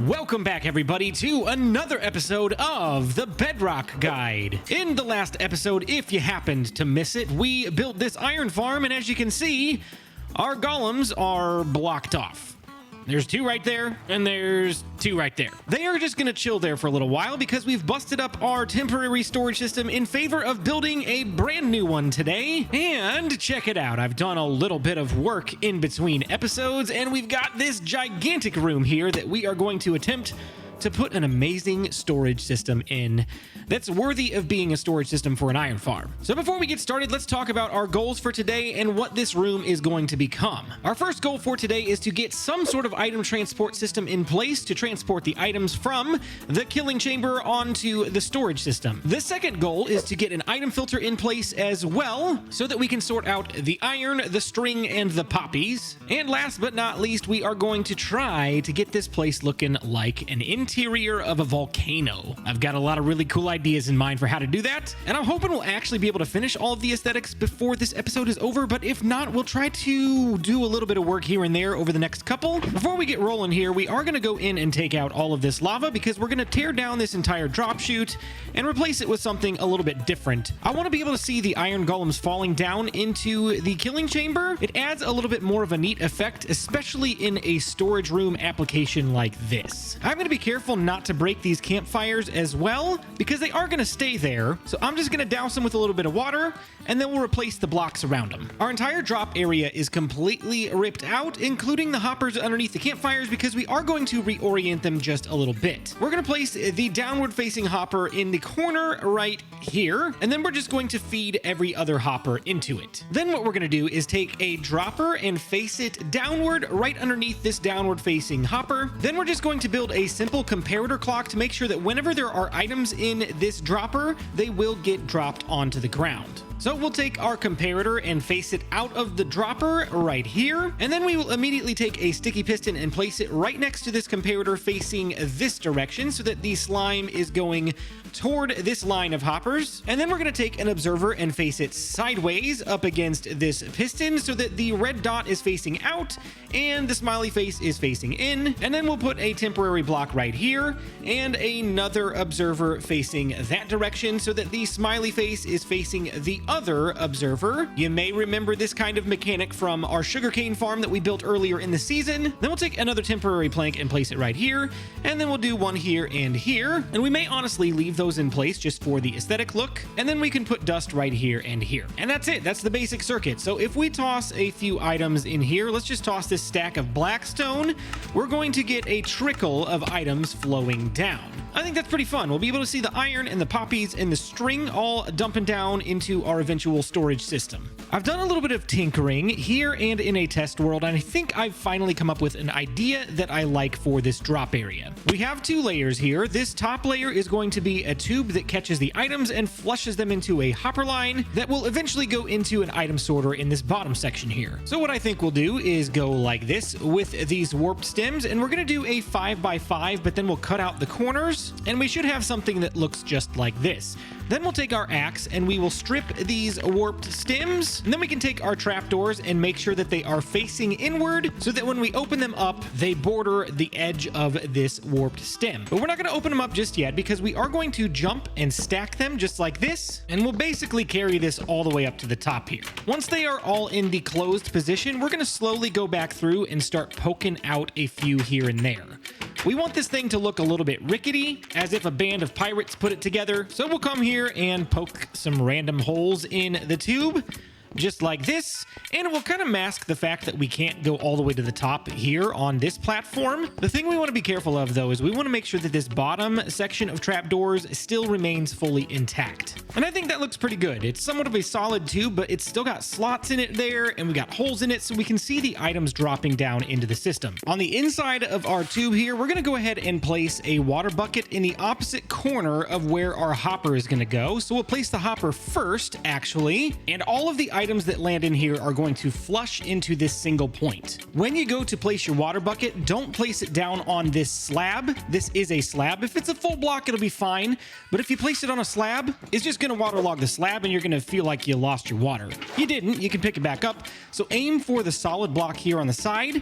Welcome back, everybody, to another episode of the Bedrock Guide. In the last episode, if you happened to miss it, we built this iron farm, and as you can see, our golems are blocked off. There's two right there, and there's two right there. They are just gonna chill there for a little while because we've busted up our temporary storage system in favor of building a brand new one today. And check it out, I've done a little bit of work in between episodes, and we've got this gigantic room here that we are going to attempt to put an amazing storage system in that's worthy of being a storage system for an iron farm. So before we get started, let's talk about our goals for today and what this room is going to become. Our first goal for today is to get some sort of item transport system in place to transport the items from the killing chamber onto the storage system. The second goal is to get an item filter in place as well so that we can sort out the iron, the string, and the poppies. And last but not least, we are going to try to get this place looking like an interior of a volcano. I've got a lot of really cool ideas in mind for how to do that, and I'm hoping we'll actually be able to finish all of the aesthetics before this episode is over, but if not, we'll try to do a little bit of work here and there over the next couple. Before we get rolling here, we are going to go in and take out all of this lava because we're going to tear down this entire drop chute and replace it with something a little bit different. I want to be able to see the iron golems falling down into the killing chamber. It adds a little bit more of a neat effect, especially in a storage room application like this. I'm going to be careful not to break these campfires as well because they are going to stay there. So I'm just going to douse them with a little bit of water and then we'll replace the blocks around them. Our entire drop area is completely ripped out, including the hoppers underneath the campfires, because we are going to reorient them just a little bit. We're going to place the downward facing hopper in the corner right here, and then we're just going to feed every other hopper into it. Then what we're going to do is take a dropper and face it downward right underneath this downward facing hopper. Then we're just going to build a simple comparator clock to make sure that whenever there are items in this dropper, they will get dropped onto the ground. So we'll take our comparator and face it out of the dropper right here, and then we will immediately take a sticky piston and place it right next to this comparator facing this direction so that the slime is going toward this line of hoppers. And then we're going to take an observer and face it sideways up against this piston so that the red dot is facing out and the smiley face is facing in. And then we'll put a temporary block right here and another observer facing that direction so that the smiley face is facing the other observer. You may remember this kind of mechanic from our sugarcane farm that we built earlier in the season. Then we'll take another temporary plank and place it right here, and then we'll do one here and here, and we may honestly leave those in place just for the aesthetic look, and then we can put dust right here and here. And that's it. That's the basic circuit. So if we toss a few items in here, let's just toss this stack of blackstone, we're going to get a trickle of items flowing down. I think that's pretty fun. We'll be able to see the iron and the poppies and the string all dumping down into our eventual storage system. I've done a little bit of tinkering here and in a test world, and I think I've finally come up with an idea that I like for this drop area. We have two layers here. This top layer is going to be a tube that catches the items and flushes them into a hopper line that will eventually go into an item sorter in this bottom section here. So what I think we'll do is go like this with these warped stems, and we're going to do a 5x5, but then we'll cut out the corners, and we should have something that looks just like this. Then we'll take our axe and we will strip these warped stems, and then we can take our trapdoors and make sure that they are facing inward so that when we open them up, they border the edge of this warped stem. But we're not going to open them up just yet because we are going to jump and stack them just like this, and we'll basically carry this all the way up to the top here. Once they are all in the closed position, we're going to slowly go back through and start poking out a few here and there. We want this thing to look a little bit rickety, as if a band of pirates put it together. So we'll come here and poke some random holes in the tube, just like this, and it will kind of mask the fact that we can't go all the way to the top here on this platform. The thing we want to be careful of, though, is we want to make sure that this bottom section of trapdoors still remains fully intact. And I think that looks pretty good. It's somewhat of a solid tube, but it's still got slots in it there, and we got holes in it so we can see the items dropping down into the system. On the inside of our tube here, we're going to go ahead and place a water bucket in the opposite corner of where our hopper is going to go. So we'll place the hopper first, actually, and all of the items that land in here are going to flush into this single point. When you go to place your water bucket, don't place it down on this slab. This is a slab. If it's a full block, it'll be fine. But if you place it on a slab, it's just going to waterlog the slab and you're going to feel like you lost your water. You didn't. You can pick it back up. So aim for the solid block here on the side.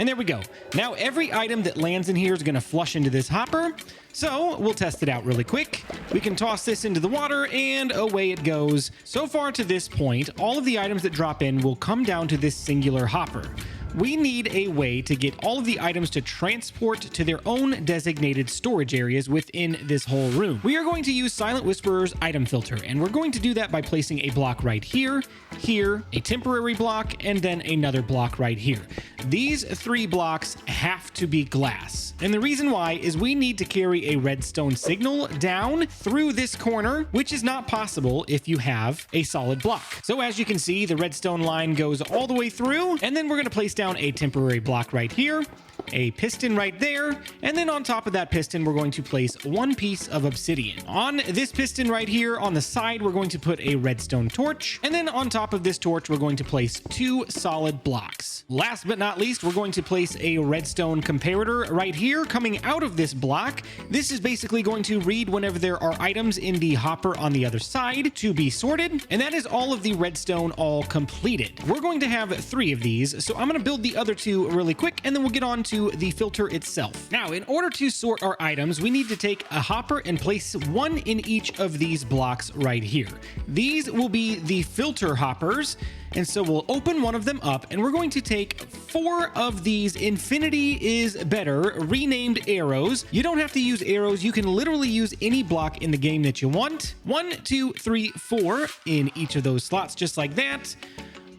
And there we go. Now every item that lands in here is going to flush into this hopper. So we'll test it out really quick. We can toss this into the water and away it goes. So far to this point, all of the items that drop in will come down to this singular hopper. We need a way to get all of the items to transport to their own designated storage areas within this whole room. We are going to use Silent Whisperer's item filter, and we're going to do that by placing a block right here, here, a temporary block, and then another block right here. These 3 blocks have to be glass. And the reason why is we need to carry a redstone signal down through this corner, which is not possible if you have a solid block. So as you can see, the redstone line goes all the way through, and then we're going to place down a temporary block right here, a piston right there, and then on top of that piston, we're going to place 1 piece of obsidian. On this piston right here on the side, we're going to put a redstone torch, and then on top of this torch, we're going to place 2 solid blocks. Last but not least, we're going to place a redstone comparator right here coming out of this block. This is basically going to read whenever there are items in the hopper on the other side to be sorted, and that is all of the redstone all completed. We're going to have 3 of these, so I'm going to build the other 2 really quick, and then we'll get on to the filter itself. Now, in order to sort our items, we need to take a hopper and place 1 in each of these blocks right here. These will be the filter hoppers, and so we'll open one of them up, and we're going to take 4 of these infinity is better renamed arrows. You don't have to use arrows. You can literally use any block in the game that you want. 1, 2, 3, 4 in each of those slots, just like that.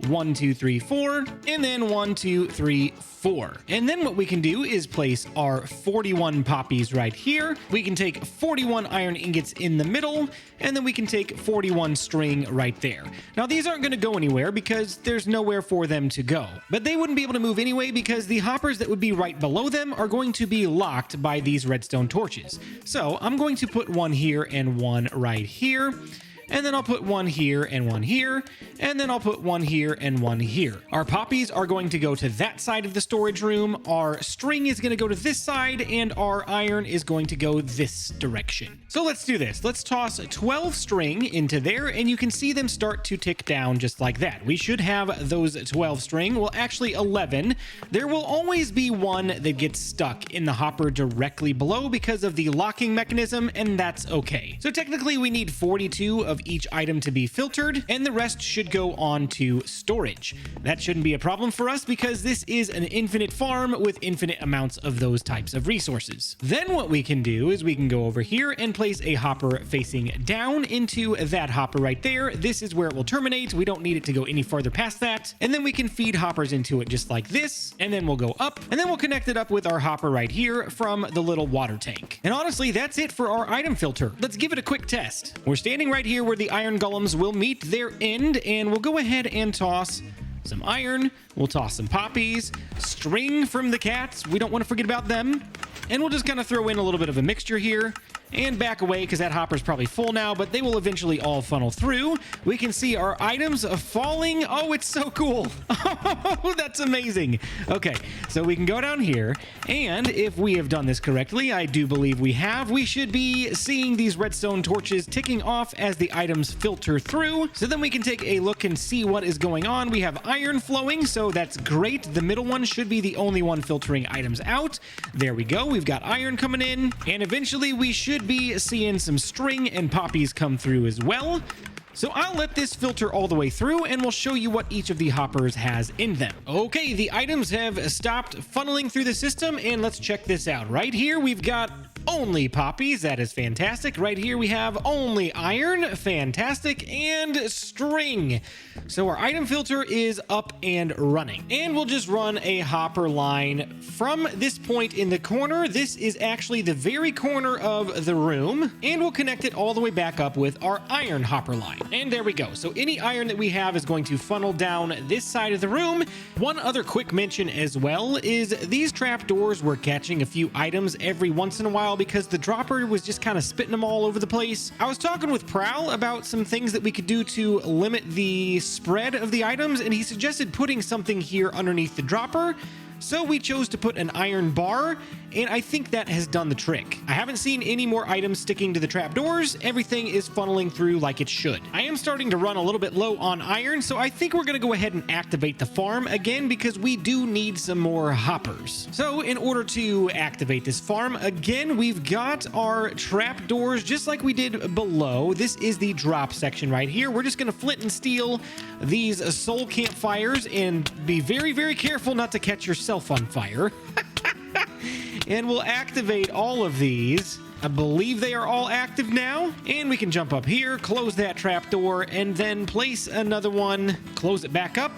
1, 2, 3, 4, and then 1, 2, 3, 4. And then what we can do is place our 41 poppies right here. We can take 41 iron ingots in the middle, and then we can take 41 string right there. Now, these aren't going to go anywhere because there's nowhere for them to go. But they wouldn't be able to move anyway because the hoppers that would be right below them are going to be locked by these redstone torches. So I'm going to put 1 here and 1 right here. And then I'll put 1 here and 1 here, and then I'll put 1 here and 1 here. Our poppies are going to go to that side of the storage room, our string is going to go to this side, and our iron is going to go this direction. So let's do this. Let's toss 12 string into there, and you can see them start to tick down just like that. We should have those 12 string, well actually 11. There will always be 1 that gets stuck in the hopper directly below because of the locking mechanism, and that's okay. So technically we need 42 of each item to be filtered, and the rest should go on to storage. That shouldn't be a problem for us because this is an infinite farm with infinite amounts of those types of resources. Then what we can do is we can go over here and place a hopper facing down into that hopper right there. This is where it will terminate. We don't need it to go any farther past that. And then we can feed hoppers into it just like this, and then we'll go up, and then we'll connect it up with our hopper right here from the little water tank. And honestly, that's it for our item filter. Let's give it a quick test. We're standing right here where the iron golems will meet their end, and we'll go ahead and toss some iron, we'll toss some poppies, string from the cats, we don't want to forget about them, and we'll just kind of throw in a little bit of a mixture here and back away because that hopper's probably full now, but they will eventually all funnel through. We can see our items falling. Oh, it's so cool. Oh, that's amazing. Okay, so we can go down here, and if we have done this correctly, I do believe we have, we should be seeing these redstone torches ticking off as the items filter through. So then we can take a look and see what is going on. We have iron flowing, so that's great. The middle one should be the only one filtering items out. There we go. We've got iron coming in, and eventually we should be seeing some string and poppies come through as well. So I'll let this filter all the way through, and we'll show you what each of the hoppers has in them. Okay, the items have stopped funneling through the system, and let's check this out. Right here, we've got only poppies. That is fantastic. Right here, we have only iron. Fantastic. And string. So our item filter is up and running. And we'll just run a hopper line from this point in the corner. This is actually the very corner of the room. And we'll connect it all the way back up with our iron hopper line. And there we go. So any iron that we have is going to funnel down this side of the room. One other quick mention as well is these trapdoors were catching a few items every once in a while while because the dropper was just kind of spitting them all over the place. I was talking with Prowl about some things that we could do to limit the spread of the items, and he suggested putting something here underneath the dropper. So we chose to put an iron bar, and I think that has done the trick. I haven't seen any more items sticking to the trapdoors. Everything is funneling through like it should. I am starting to run a little bit low on iron, so I think we're gonna go ahead and activate the farm again because we do need some more hoppers. So in order to activate this farm again, we've got our trapdoors just like we did below. This is the drop section right here. We're just gonna flint and steel these soul campfires and be very, very careful not to catch yourself on fire. And we'll activate all of these. I believe they are all active now. And we can jump up here, close that trapdoor, and then place another one, close it back up.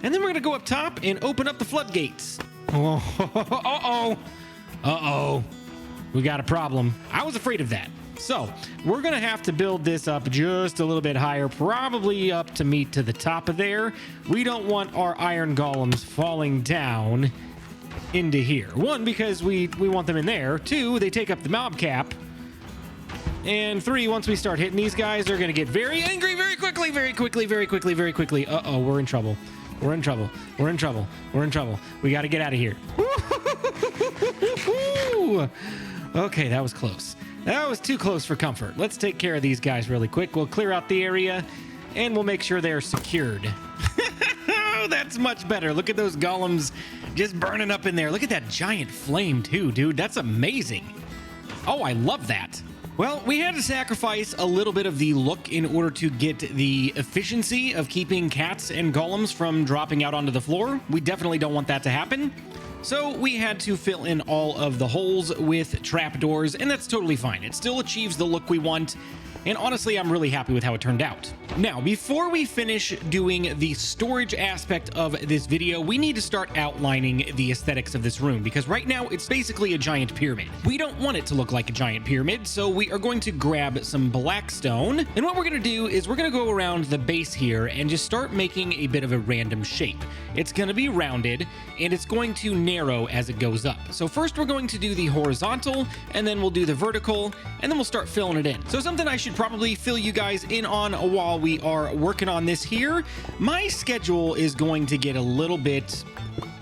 And then we're gonna go up top and open up the floodgates. Oh, uh-oh. Uh-oh. We got a problem. I was afraid of that. So we're gonna have to build this up just a little bit higher, probably up to meet to the top of there. We don't want our iron golems falling down into here. One, because we want them in there. Two, they take up the mob cap. And three, once we start hitting these guys, they're gonna get very angry very quickly, very quickly, very quickly, very quickly. Uh-oh, we're in trouble. We're in trouble. We're in trouble. We're in trouble. We gotta get out of here. Okay, that was close. That was too close for comfort. Let's take care of these guys really quick. We'll clear out the area, and we'll make sure they're secured. Oh, that's much better. Look at those golems just burning up in there. Look at that giant flame, too, dude. That's amazing. Oh, I love that. Well, we had to sacrifice a little bit of the look in order to get the efficiency of keeping cats and golems from dropping out onto the floor. We definitely don't want that to happen. So we had to fill in all of the holes with trapdoors, and that's totally fine. It still achieves the look we want, and honestly, I'm really happy with how it turned out. Now, before we finish doing the storage aspect of this video, we need to start outlining the aesthetics of this room, because right now it's basically a giant pyramid. We don't want it to look like a giant pyramid, so we are going to grab some black stone, and what we're going to do is we're going to go around the base here and just start making a bit of a random shape. It's going to be rounded, and it's going to narrow as it goes up. So first we're going to do the horizontal, and then we'll do the vertical, and then we'll start filling it in. So something I should probably fill you guys in on while we are working on this here. My schedule is going to get a little bit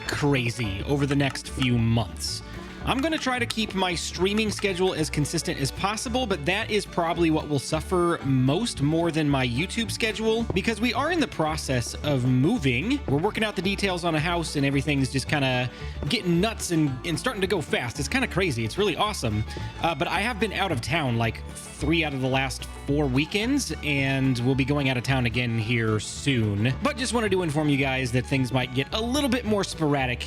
crazy over the next few months. I'm going to try to keep my streaming schedule as consistent as possible, but that is probably what will suffer most, more than my YouTube schedule, because we are in the process of moving. We're working out the details on a house, and everything's just kind of getting nuts and starting to go fast. It's kind of crazy. It's really awesome. But I have been out of town like 3 out of the last 4 weekends, and we'll be going out of town again here soon. But just wanted to inform you guys that things might get a little bit more sporadic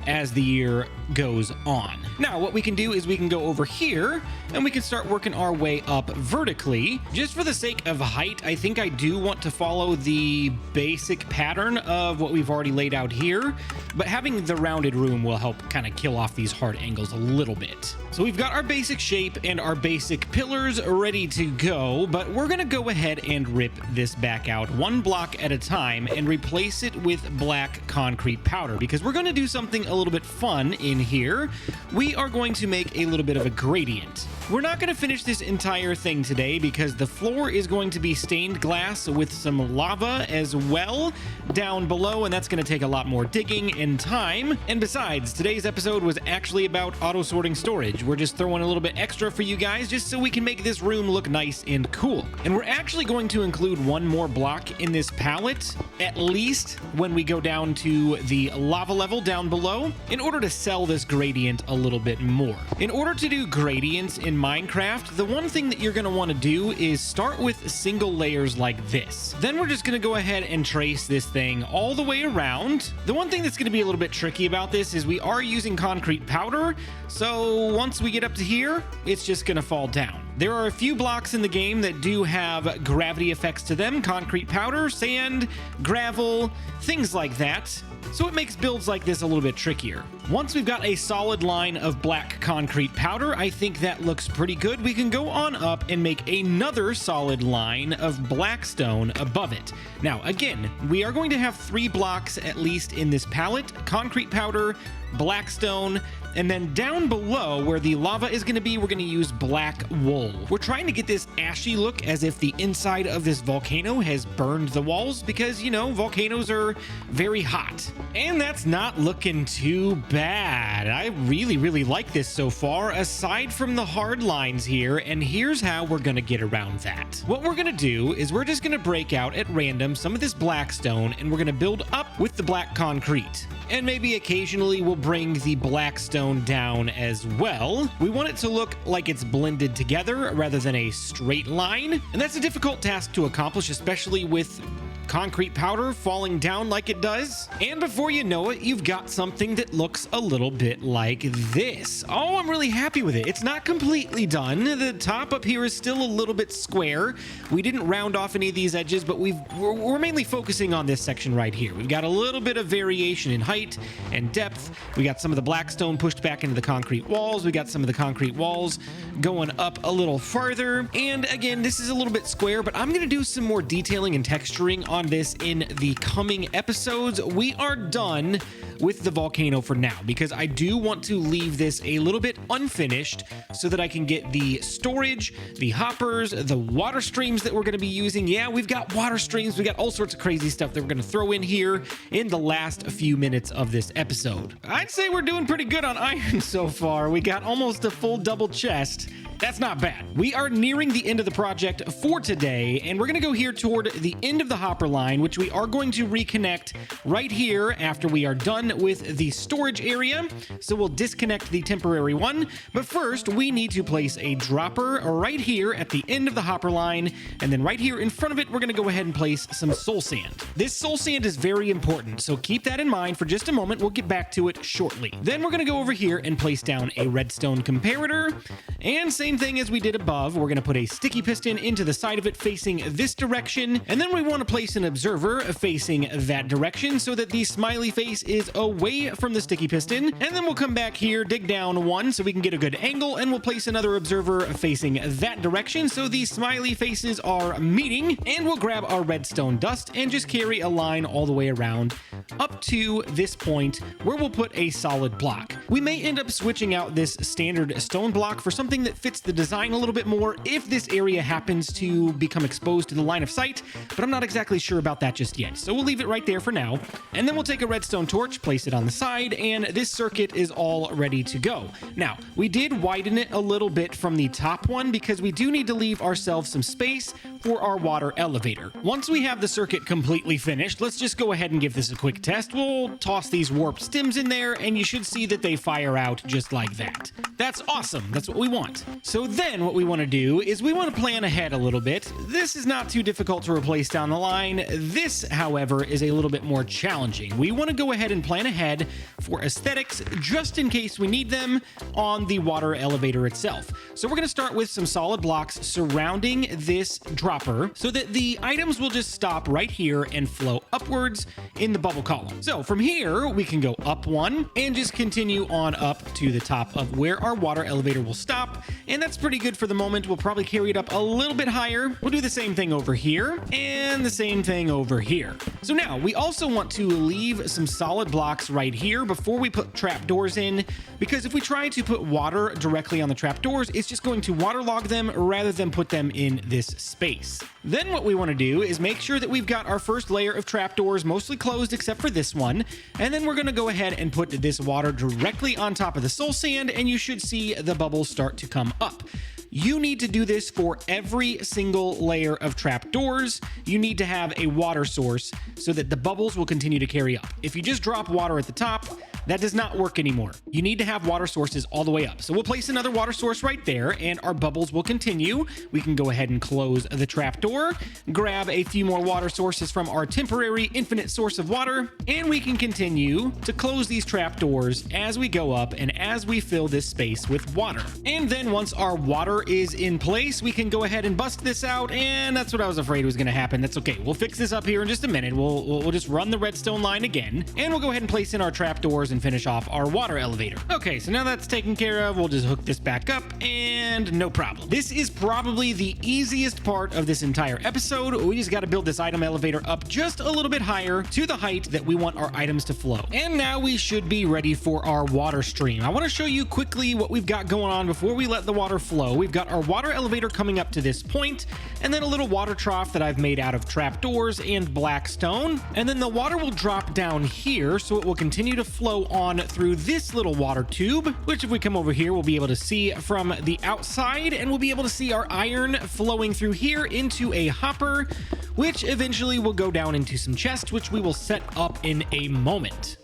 as the year goes on. Now, what we can do is we can go over here and we can start working our way up vertically. Just for the sake of height, I think I do want to follow the basic pattern of what we've already laid out here, but having the rounded room will help kind of kill off these hard angles a little bit. So we've got our basic shape and our basic pillars ready to go, but we're gonna go ahead and rip this back out 1 block at a time and replace it with black concrete powder, because we're gonna do something a little bit fun in here. We are going to make a little bit of a gradient. We're not going to finish this entire thing today because the floor is going to be stained glass with some lava as well down below, and that's going to take a lot more digging and time. And besides, today's episode was actually about auto-sorting storage. We're just throwing a little bit extra for you guys just so we can make this room look nice and cool. And we're actually going to include 1 more block in this palette, at least when we go down to the lava level down below, in order to sell this gradient a little bit more. In order to do gradients in Minecraft, the one thing that you're going to want to do is start with single layers like this. Then we're just going to go ahead and trace this thing all the way around. The one thing that's going to be a little bit tricky about this is we are using concrete powder, so once we get up to here, it's just going to fall down. There are a few blocks in the game that do have gravity effects to them: concrete powder, sand, gravel, things like that. so it makes builds like this a little bit trickier. Once we've got a solid line of black concrete powder, I think that looks pretty good. We can go on up and make another solid line of black stone above it. Now, again, we are going to have 3 blocks at least in this palette: concrete powder, black stone, and then down below where the lava is going to be, we're going to use black wool. We're trying to get this ashy look as if the inside of this volcano has burned the walls because, you know, volcanoes are very hot. And that's not looking too bad. I really like this so far, aside from the hard lines here, and here's how we're going to get around that. What we're going to do is we're just going to break out at random some of this black stone, and we're going to build up with the black concrete. And maybe occasionally we'll bring the black stone down as well. We want it to look like it's blended together rather than a straight line. And that's a difficult task to accomplish, especially with concrete powder falling down like it does. And before you know it, you've got something that looks a little bit like this. Oh, I'm really happy with it. It's not completely done. The top up here is still a little bit square. We didn't round off any of these edges, but we're mainly focusing on this section right here. We've got a little bit of variation in height and depth. We got some of the black stone pushed back into the concrete walls. We got some of the concrete walls going up a little farther. And again, this is a little bit square, but I'm going to do some more detailing and texturing on this in the coming episodes. We are done with the volcano for now because I do want to leave this a little bit unfinished so that I can get the storage, the hoppers, the water streams that we're going to be using. Yeah, we've got water streams. We got all sorts of crazy stuff that we're going to throw in here in the last few minutes of this episode. I'd say we're doing pretty good on iron so far. We got almost a full double chest. That's not bad. We are nearing the end of the project for today, and we're going to go here toward the end of the hopper line, which we are going to reconnect right here after we are done with the storage area. So we'll disconnect the temporary one, but first we need to place a dropper right here at the end of the hopper line, and then right here in front of it, we're going to go ahead and place some soul sand. This soul sand is very important, so keep that in mind for just a moment. We'll get back to it shortly. Then we're going to go over here and place down a redstone comparator, and same thing as we did above, we're going to put a sticky piston into the side of it facing this direction, and then we want to place an observer facing that direction so that the smiley face is away from the sticky piston, and then we'll come back here, dig down one so we can get a good angle, and we'll place another observer facing that direction so the smiley faces are meeting, and we'll grab our redstone dust and just carry a line all the way around up to this point where we'll put a solid block. We may end up switching out this standard stone block for something that fits the design a little bit more if this area happens to become exposed to the line of sight, but I'm not exactly sure about that just yet. So we'll leave it right there for now. And then we'll take a redstone torch, place it on the side, and this circuit is all ready to go. Now, we did widen it a little bit from the top one because we do need to leave ourselves some space for our water elevator. Once we have the circuit completely finished, let's just go ahead and give this a quick test. We'll toss these warped stems in there, and you should see that they fire out just like that. That's awesome. That's what we want. So then what we want to do is we want to plan ahead a little bit. This is not too difficult to replace down the line. This, however, is a little bit more challenging. We want to go ahead and plan ahead for aesthetics just in case we need them on the water elevator itself. So we're going to start with some solid blocks surrounding this dropper so that the items will just stop right here and flow upwards in the bubble column. So from here, we can go up one and just continue on up to the top of where our water elevator will stop. And that's pretty good for the moment. We'll probably carry it up a little bit higher. We'll do the same thing over here and the same thing over here. So now we also want to leave some solid blocks right here before we put trapdoors in, because if we try to put water directly on the trapdoors, it's just going to waterlog them rather than put them in this space. Then what we want to do is make sure that we've got our first layer of trapdoors mostly closed except for this one, and then we're going to go ahead and put this water directly on top of the soul sand, and you should see the bubbles start to come up. You need to do this for every single layer of trapdoors. You need to have a water source so that the bubbles will continue to carry up. If you just drop water at the top, that does not work anymore. You need to have water sources all the way up. So we'll place another water source right there, and our bubbles will continue. We can go ahead and close the trapdoor, grab a few more water sources from our temporary infinite source of water, and we can continue to close these trapdoors as we go up and as we fill this space with water. And then once our water is in place, we can go ahead and bust this out, and that's what I was afraid was going to happen. That's okay. We'll fix this up here in just a minute. We'll just run the redstone line again, and we'll go ahead and place in our trapdoors and finish off our water elevator. Okay, so now that's taken care of, we'll just hook this back up, and no problem. This is probably the easiest part of this entire episode. We just got to build this item elevator up just a little bit higher to the height that we want our items to flow. And now we should be ready for our water stream. I want to show you quickly what we've got going on before we let the water flow. We've got our water elevator coming up to this point, and then a little water trough that I've made out of trapdoors and black stone. And then the water will drop down here, so it will continue to flow on through this little water tube, which if we come over here, we'll be able to see from the outside, and we'll be able to see our iron flowing through here into a hopper, which eventually will go down into some chests, which we will set up in a moment.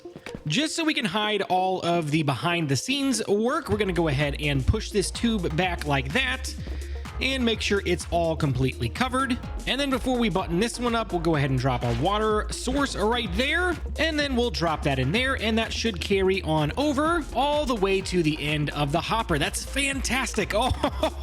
Just so we can hide all of the behind the scenes work, we're going to go ahead and push this tube back like that and make sure it's all completely covered. And then before we button this one up, we'll go ahead and drop our water source right there, and then we'll drop that in there, and that should carry on over all the way to the end of the hopper. That's fantastic. Oh,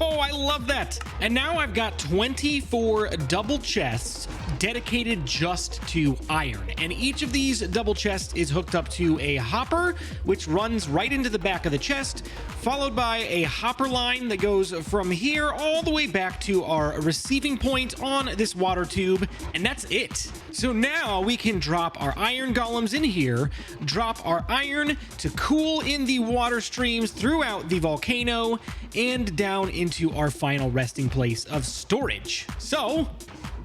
I love that. And now I've got 24 double chests dedicated just to iron, and each of these double chests is hooked up to a hopper, which runs right into the back of the chest, followed by a hopper line that goes from here all the way back to our receiving point on this water tube, and that's it. So now we can drop our iron golems in here, drop our iron to cool in the water streams throughout the volcano, and down into our final resting place of storage. So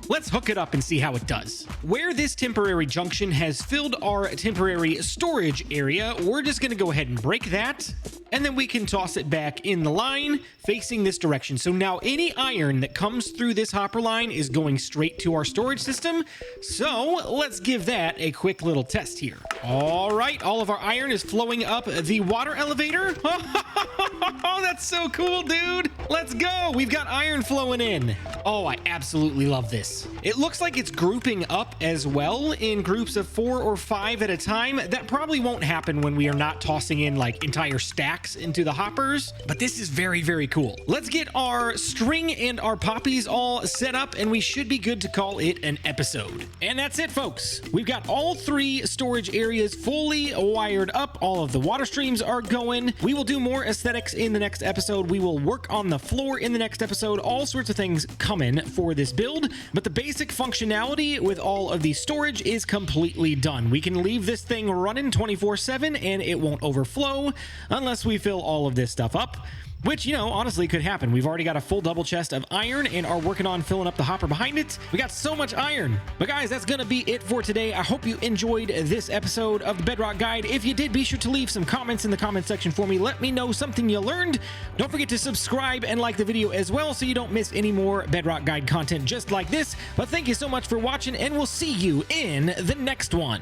let's hook it up and see how it does. Where this temporary junction has filled our temporary storage area, we're just going to go ahead and break that, and then we can toss it back in the line facing this direction. So now any iron that comes through this hopper line is going straight to our storage system. So let's give that a quick little test here. All right, all of our iron is flowing up the water elevator. Oh, that's so cool, dude. Let's go. We've got iron flowing in. Oh, I absolutely love this. It looks like it's grouping up as well in groups of 4 or 5 at a time. That probably won't happen when we are not tossing in like entire stacks into the hoppers, but this is very, very cool. Let's get our string and our poppies all set up, and we should be good to call it an episode. And that's it, folks. We've got all 3 storage areas fully wired up. All of the water streams are going. We will do more aesthetics in the next episode. We will work on the floor in the next episode. All sorts of things coming for this build, but the basic functionality with all of the storage is completely done. We can leave this thing running 24/7 and it won't overflow unless we fill all of this stuff up, which, you know, honestly could happen. We've already got a full double chest of iron and are working on filling up the hopper behind it. We got so much iron. But guys, that's gonna be it for today. I hope you enjoyed this episode of the Bedrock Guide. If you did, be sure to leave some comments in the comment section for me. Let me know something you learned. Don't forget to subscribe and like the video as well so you don't miss any more Bedrock Guide content just like this. But thank you so much for watching, and we'll see you in the next one.